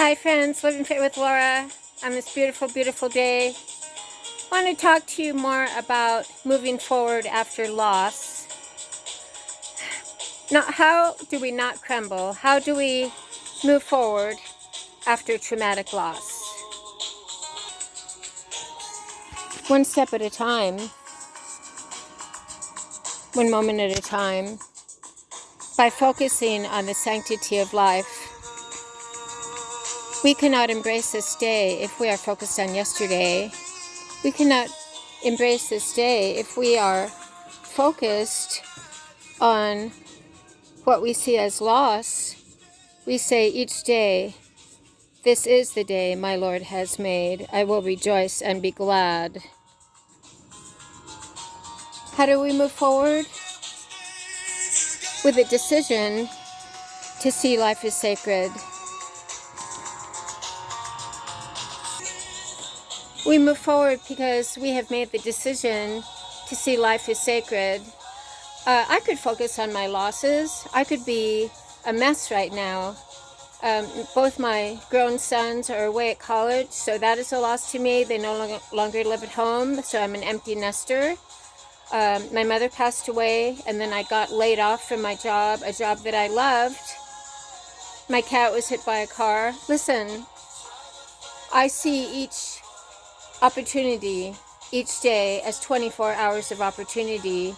Hi friends, Living Fit with Laura on this beautiful, beautiful day. I want to talk to you more about moving forward after loss. Not how do we not crumble? How do we move forward after traumatic loss? One step at a time, one moment at a time, by focusing on the sanctity of life. We cannot embrace this day if we are focused on yesterday. We cannot embrace this day if we are focused on what we see as loss. We say each day, "This is the day my Lord has made. I will rejoice and be glad." How do we move forward? With a decision to see life as sacred. We move forward because we have made the decision to see life as sacred. I could focus on my losses. I could be a mess right now. Both my grown sons are away at college, so that is a loss to me. They no longer live at home, so I'm an empty nester. My mother passed away, and then I got laid off from my job, a job that I loved. My cat was hit by a car. Listen, I see each opportunity, each day, as 24 hours of opportunity.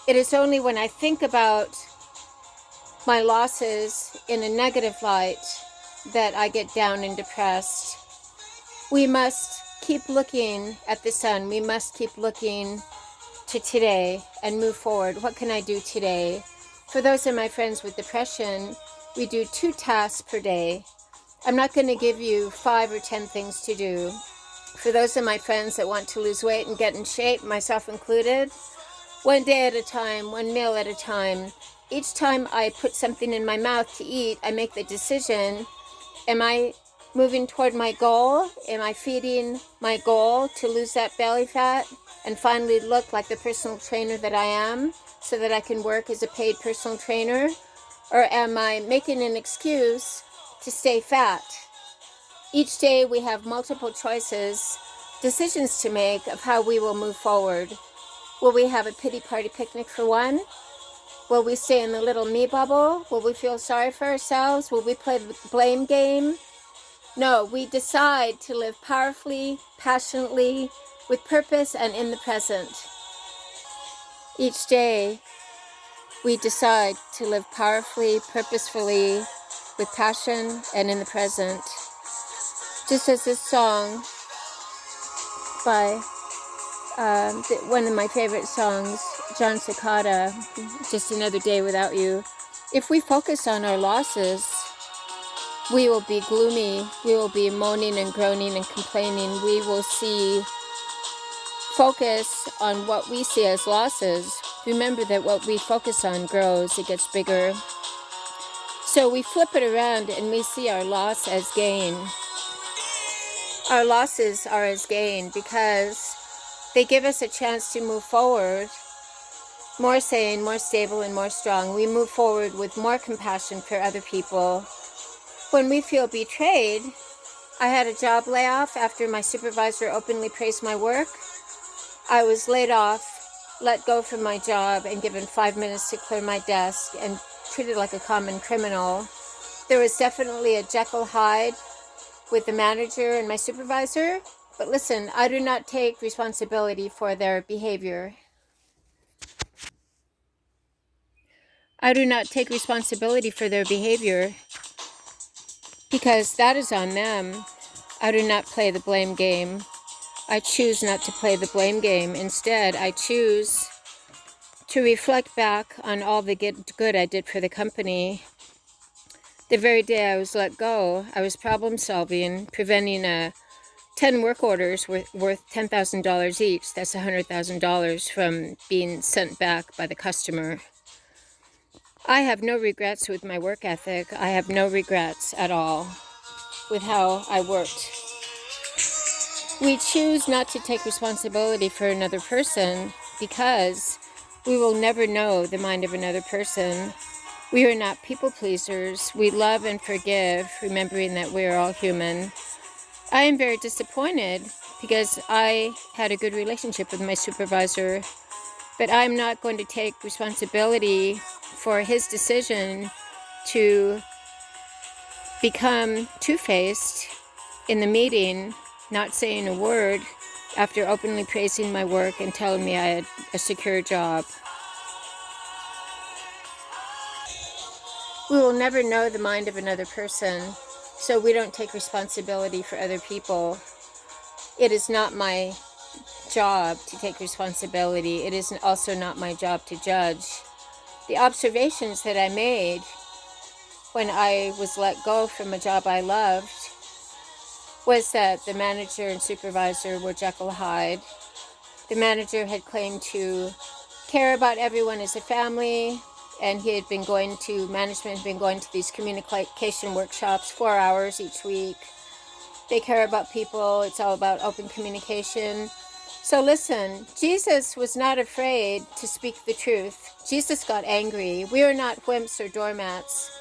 It is only when I think about my losses in a negative light that I get down and depressed. We must keep looking at the sun. We must keep looking to today and move forward. What can I do today? For those of my friends with depression, we do 2 tasks per day. I'm not going to give you 5 or 10 things to do. For those of my friends that want to lose weight and get in shape, myself included, 1 day at a time, 1 meal at a time. Each time I put something in my mouth to eat, I make the decision, am I moving toward my goal? Am I feeding my goal to lose that belly fat and finally look like the personal trainer that I am so that I can work as a paid personal trainer? Or am I making an excuse to stay fat? Each day we have multiple choices, decisions to make of how we will move forward. Will we have a pity party picnic for one? Will we stay in the little me bubble? Will we feel sorry for ourselves? Will we play the blame game? No, we decide to live powerfully, passionately, with purpose and in the present. Each day, we decide to live powerfully, purposefully, with passion and in the present. Just as this song by one of my favorite songs, John Cicada, Just Another Day Without You. If we focus on our losses, we will be gloomy, we will be moaning and groaning and complaining. We will focus on what we see as losses. Remember that what we focus on grows, it gets bigger. So we flip it around and we see our loss as gain. Our losses are as gain because they give us a chance to move forward, more sane, more stable, and more strong. We move forward with more compassion for other people. When we feel betrayed, I had a job layoff after my supervisor openly praised my work. I was laid off, let go from my job, and given 5 minutes to clear my desk and treated like a common criminal. There was definitely a Jekyll Hyde with the manager and my supervisor. But listen, I do not take responsibility for their behavior. I do not take responsibility for their behavior because that is on them. I do not play the blame game. I choose not to play the blame game. Instead, I choose to reflect back on all the good I did for the company. The very day I was let go, I was problem solving, preventing 10 work orders worth $10,000 each. That's $100,000 from being sent back by the customer. I have no regrets with my work ethic. I have no regrets at all with how I worked. We choose not to take responsibility for another person because we will never know the mind of another person. We are not people pleasers. We love and forgive, remembering that we are all human. I am very disappointed because I had a good relationship with my supervisor, but I'm not going to take responsibility for his decision to become two-faced in the meeting, not saying a word after openly praising my work and telling me I had a secure job. We will never know the mind of another person, so we don't take responsibility for other people. It is not my job to take responsibility. It is also not my job to judge. The observations that I made when I was let go from a job I loved was that the manager and supervisor were Jekyll Hyde. The manager had claimed to care about everyone as a family, and he had been going to, management had been going to these communication workshops 4 hours each week. They care about people. It's all about open communication. So listen, Jesus was not afraid to speak the truth. Jesus got angry. We are not wimps or doormats.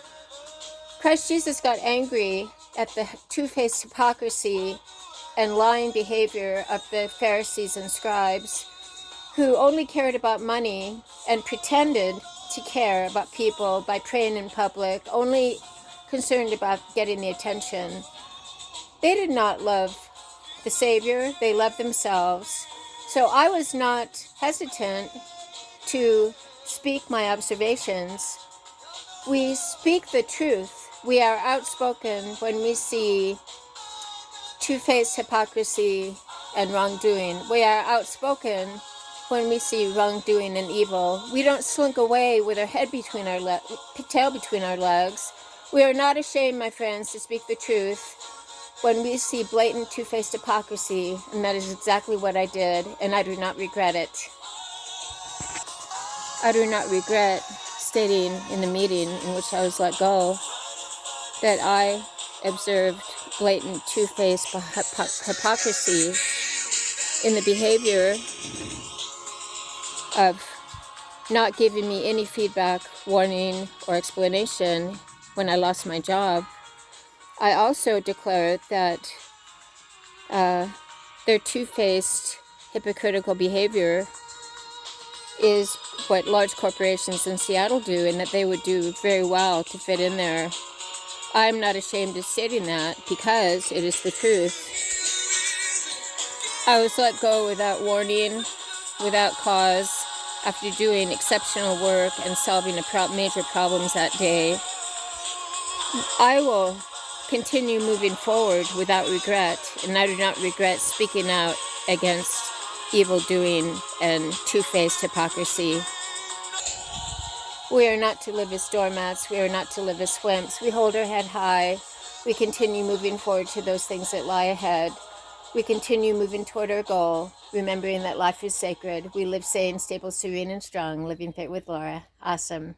Christ Jesus got angry at the two-faced hypocrisy and lying behavior of the Pharisees and scribes, who only cared about money and pretended to care about people by praying in public, only concerned about getting the attention. They did not love the Savior. They loved themselves. So I was not hesitant to speak my observations. We speak the truth. We are outspoken when we see two-faced hypocrisy and wrongdoing. We are outspoken when we see wrongdoing and evil. We don't slink away with our head between our tail between our legs. We are not ashamed, my friends, to speak the truth when we see blatant two-faced hypocrisy, and that is exactly what I did, and I do not regret it. I do not regret stating in the meeting in which I was let go that I observed blatant two-faced hypocrisy in the behavior of not giving me any feedback, warning, or explanation when I lost my job. I also declared that their two-faced hypocritical behavior is what large corporations in Seattle do, and that they would do very well to fit in there. I'm not ashamed of stating that because it is the truth. I was let go without warning, without cause, after doing exceptional work and solving major problems that day. I will continue moving forward without regret, and I do not regret speaking out against evil doing and two-faced hypocrisy. We are not to live as doormats. We are not to live as wimps. We hold our head high. We continue moving forward to those things that lie ahead. We continue moving toward our goal, remembering that life is sacred. We live sane, stable, serene, and strong, living fit with Laura. Awesome.